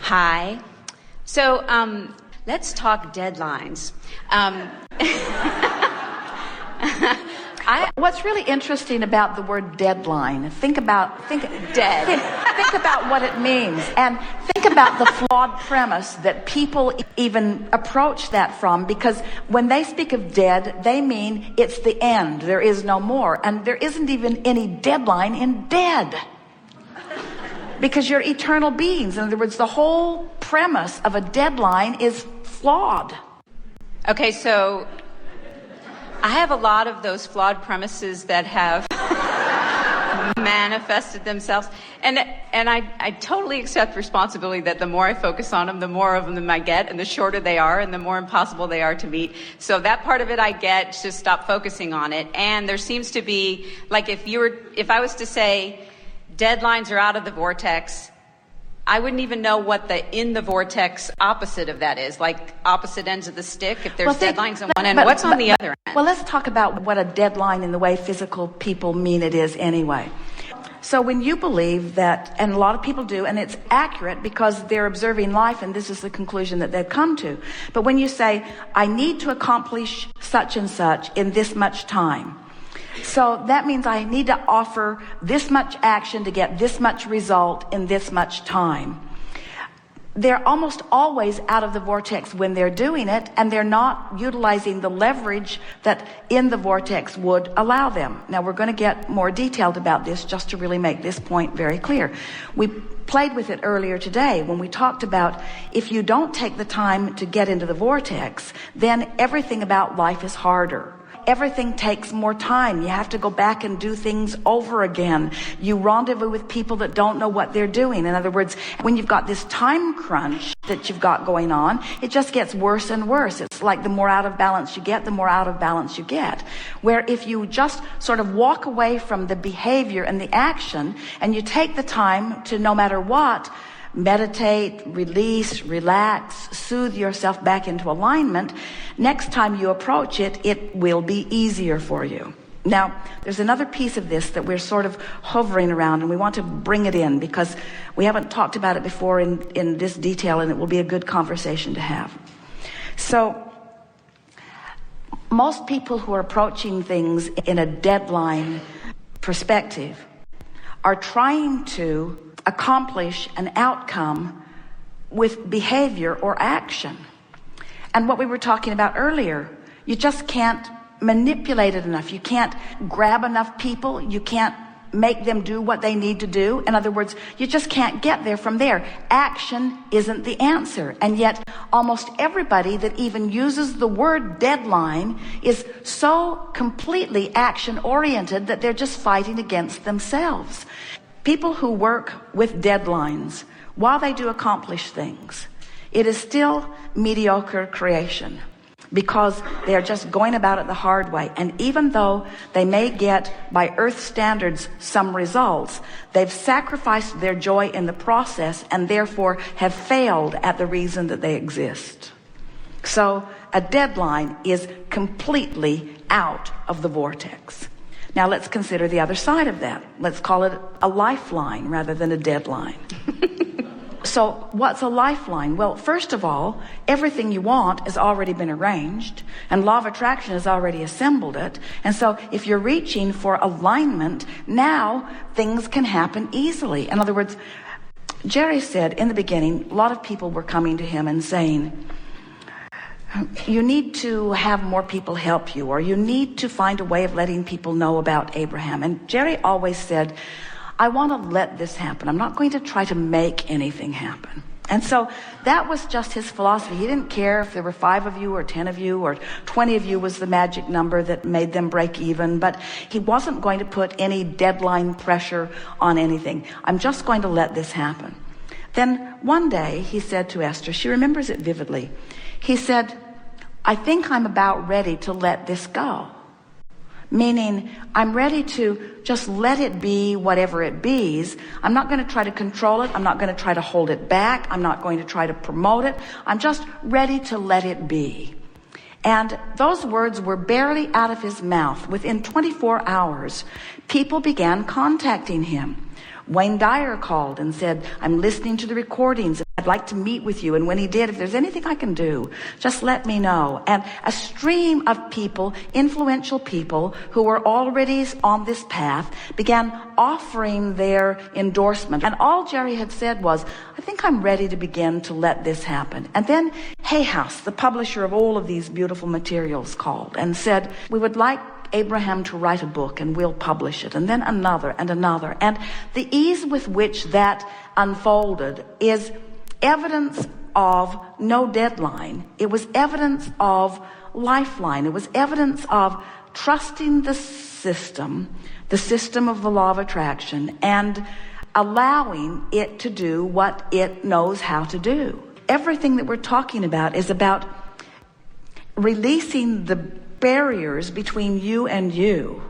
Hi. So, let's talk deadlines. What's really interesting about the word deadline, think about what it means, and think about the flawed premise that people even approach that from, because when they speak of dead, they mean it's the end, there is no more, and there isn't even any deadline in dead. Because you're eternal beings. In other words, the whole premise of a deadline is flawed. Okay, so I have a lot of those flawed premises that have manifested themselves. And I totally accept responsibility that the more I focus on them, the more of them I get, and the shorter they are, and the more impossible they are to meet. So that part of it I get, just stop focusing on it. And there seems to be, like if I was to say, deadlines are out of the vortex, I wouldn't even know what the in the vortex opposite of that is, like opposite ends of the stick. If there's deadlines on one end, what's on the other end? Well, let's talk about what a deadline in the way physical people mean it is anyway. So when you believe that, and a lot of people do, and it's accurate because they're observing life and this is the conclusion that they've come to. But when you say, I need to accomplish such and such in this much time, so that means I need to offer this much action to get this much result in this much time. They're almost always out of the vortex when they're doing it, and they're not utilizing the leverage that in the vortex would allow them. Now, we're going to get more detailed about this just to really make this point very clear. We played with it earlier today when we talked about if you don't take the time to get into the vortex, then everything about life is harder. Everything takes more time. You have to go back and do things over again. You rendezvous with people that don't know what they're doing. In other words, when you've got this time crunch that you've got going on, it just gets worse and worse. It's like the more out of balance you get, the more out of balance you get. Where if you just sort of walk away from the behavior and the action, and you take the time to, no matter what, meditate, release, relax, soothe yourself back into alignment, next time you approach it, it will be easier for you. Now, there's another piece of this that we're sort of hovering around, and we want to bring it in because we haven't talked about it before in this detail, and it will be a good conversation to have. So, most people who are approaching things in a deadline perspective are trying to accomplish an outcome with behavior or action. And what we were talking about earlier, you just can't manipulate it enough. You can't grab enough people. You can't make them do what they need to do. In other words, you just can't get there from there. Action isn't the answer. And yet almost everybody that even uses the word deadline is so completely action oriented that they're just fighting against themselves. People who work with deadlines, while they do accomplish things, it is still mediocre creation because they are just going about it the hard way. And even though they may get, by earth standards, some results, they've sacrificed their joy in the process and therefore have failed at the reason that they exist. So a deadline is completely out of the vortex. Now let's consider the other side of that. Let's call it a lifeline rather than a deadline. So what's a lifeline? Well, first of all, everything you want has already been arranged, and law of attraction has already assembled it. And so if you're reaching for alignment, now things can happen easily. In other words, Jerry said in the beginning, a lot of people were coming to him and saying, you need to have more people help you, or you need to find a way of letting people know about Abraham. And Jerry always said, I want to let this happen. I'm not going to try to make anything happen. And so that was just his philosophy. He didn't care if there were 5 of you or 10 of you or 20 of you was the magic number that made them break even. But he wasn't going to put any deadline pressure on anything. I'm just going to let this happen. Then one day he said to Esther, she remembers it vividly. He said, I think I'm about ready to let this go. Meaning, I'm ready to just let it be whatever it be's. I'm not going to try to control it. I'm not going to try to hold it back. I'm not going to try to promote it. I'm just ready to let it be. And those words were barely out of his mouth. Within 24 hours, people began contacting him Wayne Dyer called and said, I'm listening to the recordings. I'd like to meet with you. And when he did, if there's anything I can do, just let me know. And a stream of people, influential people who were already on this path, began offering their endorsement. And all Jerry had said was, I think I'm ready to begin to let this happen. And then Hay House, the publisher of all of these beautiful materials, called and said, we would like Abraham to write a book and we'll publish it. And then another and another. And the ease with which that unfolded is evidence of no deadline. It was evidence of lifeline. It was evidence of trusting the system of the law of attraction, and allowing it to do what it knows how to do. Everything that we're talking about is about releasing the barriers between you and you,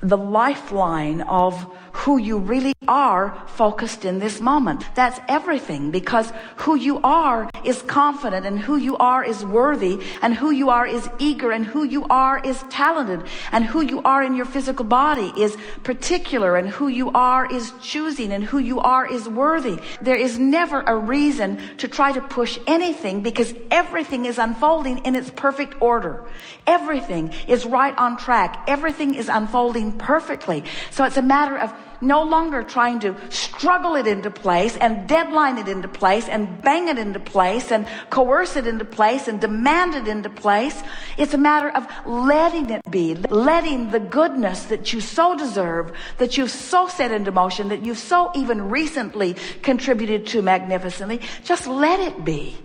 the lifeline of who you really are focused in this moment. That's everything, because who you are is confident, and who you are is worthy, and who you are is eager, and who you are is talented, and who you are in your physical body is particular, and who you are is choosing, and who you are is worthy. There is never a reason to try to push anything, because everything is unfolding in its perfect order. Everything is right on track. Everything is unfolding perfectly. So it's a matter of no longer trying to struggle it into place and deadline it into place and bang it into place and coerce it into place and demand it into place. It's a matter of letting it be, letting the goodness that you so deserve, that you've so set into motion, that you've so even recently contributed to magnificently, just let it be.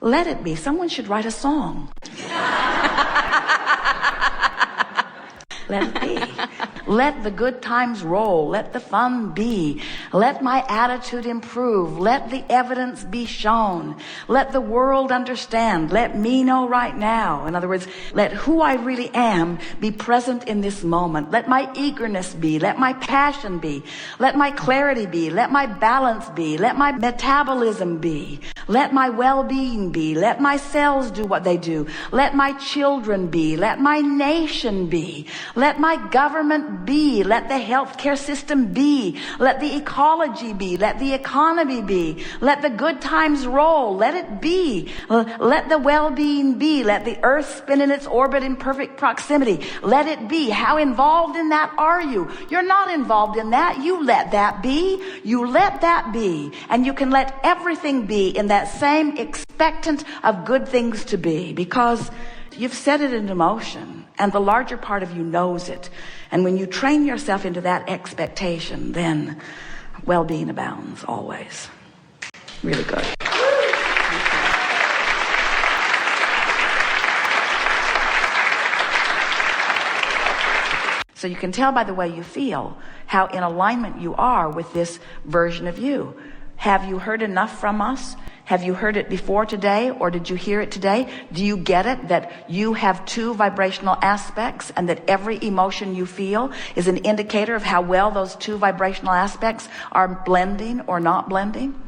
Let it be. Someone should write a song. Let it be. Let the good times roll. Let the fun be. Let my attitude improve. Let the evidence be shown. Let the world understand. Let me know right now. In other words, let who I really am be present in this moment. Let my eagerness be. Let my passion be. Let my clarity be. Let my balance be. Let my metabolism be. Let my well-being be. Let my cells do what they do. Let my children be. Let my nation be. Let my government be. Let the healthcare system be. Let the ecology be. Let the economy be. Let the good times roll. Let it be. Let the well-being be. Let the earth spin in its orbit in perfect proximity. Let it be. How involved in that are you? You're not involved in that. You let that be. You let that be. And you can let everything be in that same expectant of good things to be, because you've set it into motion, and the larger part of you knows it. And when you train yourself into that expectation, then well-being abounds always. Really good. So you can tell by the way you feel how in alignment you are with this version of you. Have you heard enough from us? Have you heard it before today, or did you hear it today? Do you get it that you have two vibrational aspects, and that every emotion you feel is an indicator of how well those two vibrational aspects are blending or not blending?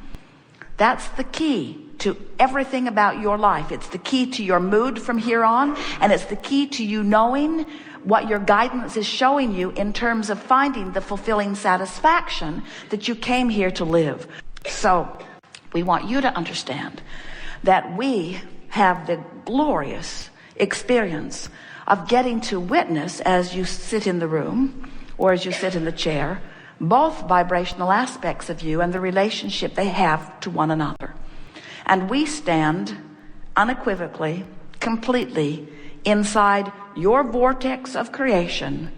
That's the key to everything about your life. It's the key to your mood from here on, and it's the key to you knowing what your guidance is showing you in terms of finding the fulfilling satisfaction that you came here to live. So we want you to understand that we have the glorious experience of getting to witness, as you sit in the room or as you sit in the chair, both vibrational aspects of you and the relationship they have to one another. And we stand unequivocally, completely inside your vortex of creation.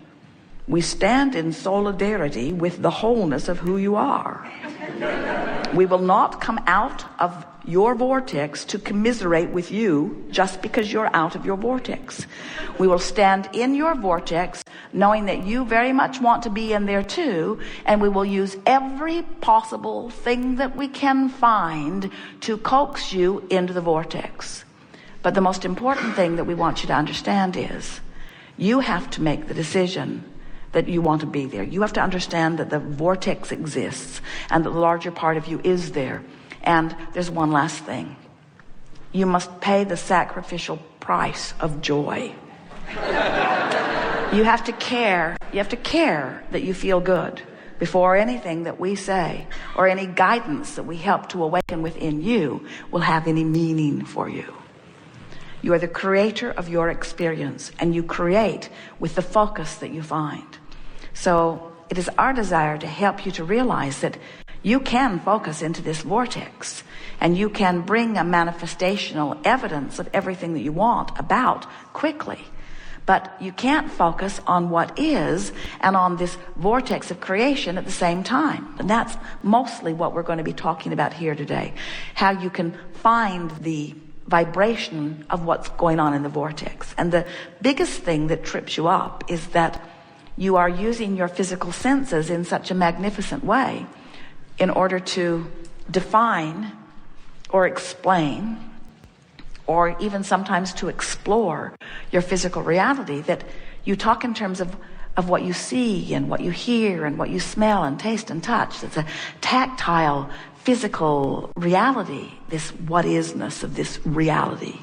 We stand in solidarity with the wholeness of who you are. We will not come out of your vortex to commiserate with you just because you're out of your vortex. We will stand in your vortex knowing that you very much want to be in there too, and we will use every possible thing that we can find to coax you into the vortex. But the most important thing that we want you to understand is you have to make the decision that you want to be there. You have to understand that the vortex exists and that the larger part of you is there. And there's one last thing. You must pay the sacrificial price of joy. You have to care. You have to care that you feel good. before anything that we say or any guidance that we help to awaken within you will have any meaning for you. You are the creator of your experience, and you create with the focus that you find. So it is our desire to help you to realize that you can focus into this vortex, and you can bring a manifestational evidence of everything that you want about quickly. But you can't focus on what is and on this vortex of creation at the same time. And that's mostly what we're going to be talking about here today. How you can find the vibration of what's going on in the vortex. And the biggest thing that trips you up is that you are using your physical senses in such a magnificent way in order to define or explain, or even sometimes to explore your physical reality, that you talk in terms of what you see and what you hear and what you smell and taste and touch. It's a tactile, physical reality, this what-isness of this reality.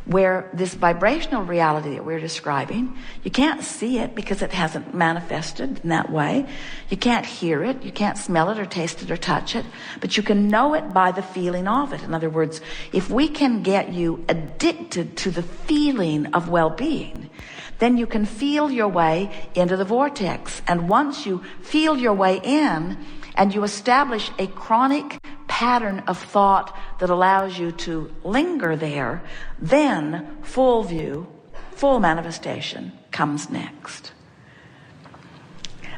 Where this vibrational reality that we're describing, you can't see it because it hasn't manifested in that way. You can't hear it, you can't smell it or taste it or touch it, but you can know it by the feeling of it. In other words, if we can get you addicted to the feeling of well-being, then you can feel your way into the vortex. And once you feel your way in and you establish a chronic pattern of thought that allows you to linger there, then full view, full manifestation comes next.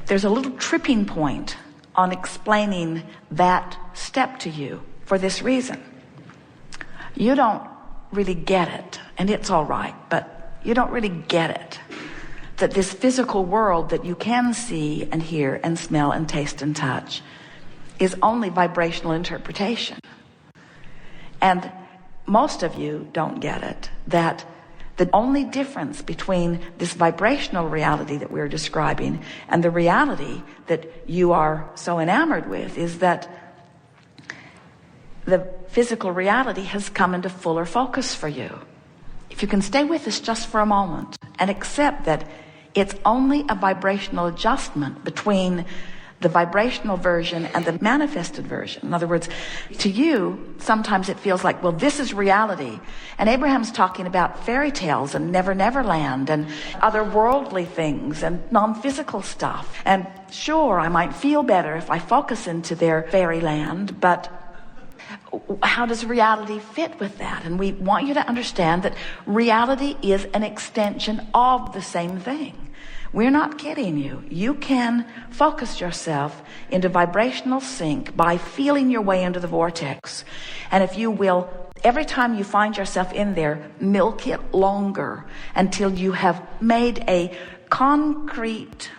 There's a little tripping point on explaining that step to you for this reason. You don't really get it, and it's all right, but you don't really get it, that this physical world that you can see and hear and smell and taste and touch is only vibrational interpretation. And most of you don't get it, that the only difference between this vibrational reality that we're describing and the reality that you are so enamored with is that the physical reality has come into fuller focus for you. If you can stay with us just for a moment and accept that it's only a vibrational adjustment between the vibrational version and the manifested version. In other words, to you, sometimes it feels like, well, this is reality. And Abraham's talking about fairy tales and Never Never Land and other worldly things and non-physical stuff. And sure, I might feel better if I focus into their fairyland, but how does reality fit with that? And we want you to understand that reality is an extension of the same thing. We're not kidding you. You can focus yourself into vibrational sync by feeling your way into the vortex. And if you will, every time you find yourself in there, milk it longer until you have made a concrete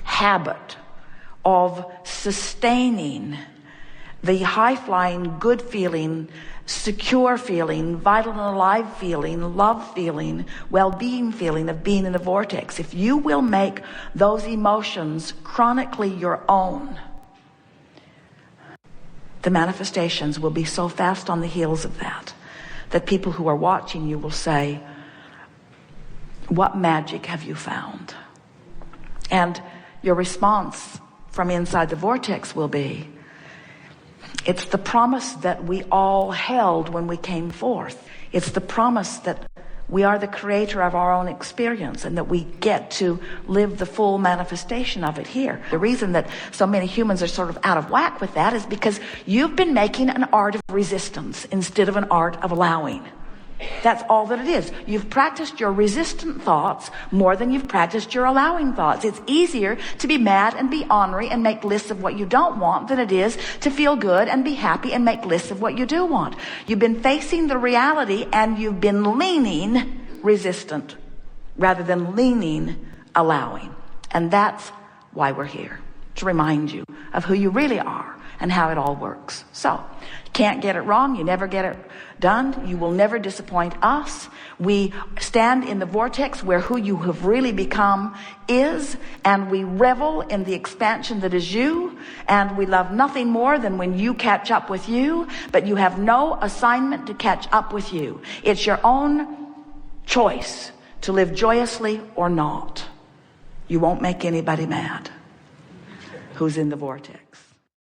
habit of sustaining the high-flying, good feeling, secure feeling, vital and alive feeling, love feeling, well-being feeling of being in the vortex. If you will make those emotions chronically your own, the manifestations will be so fast on the heels of that people who are watching you will say, what magic have you found? And your response from inside the vortex will be, it's the promise that we all held when we came forth. It's the promise that we are the creator of our own experience and that we get to live the full manifestation of it here. The reason that so many humans are sort of out of whack with that is because you've been making an art of resistance instead of an art of allowing. That's all that it is. You've practiced your resistant thoughts more than you've practiced your allowing thoughts. It's easier to be mad and be ornery and make lists of what you don't want than it is to feel good and be happy and make lists of what you do want. You've been facing the reality and you've been leaning resistant rather than leaning allowing. And that's why we're here, to remind you of who you really are and how it all works. So, can't get it wrong. You never get it done. You will never disappoint us. We stand in the vortex where who you have really become is, and we revel in the expansion that is you, and we love nothing more than when you catch up with you, but you have no assignment to catch up with you. It's your own choice to live joyously or not. You won't make anybody mad. who's in the vortex.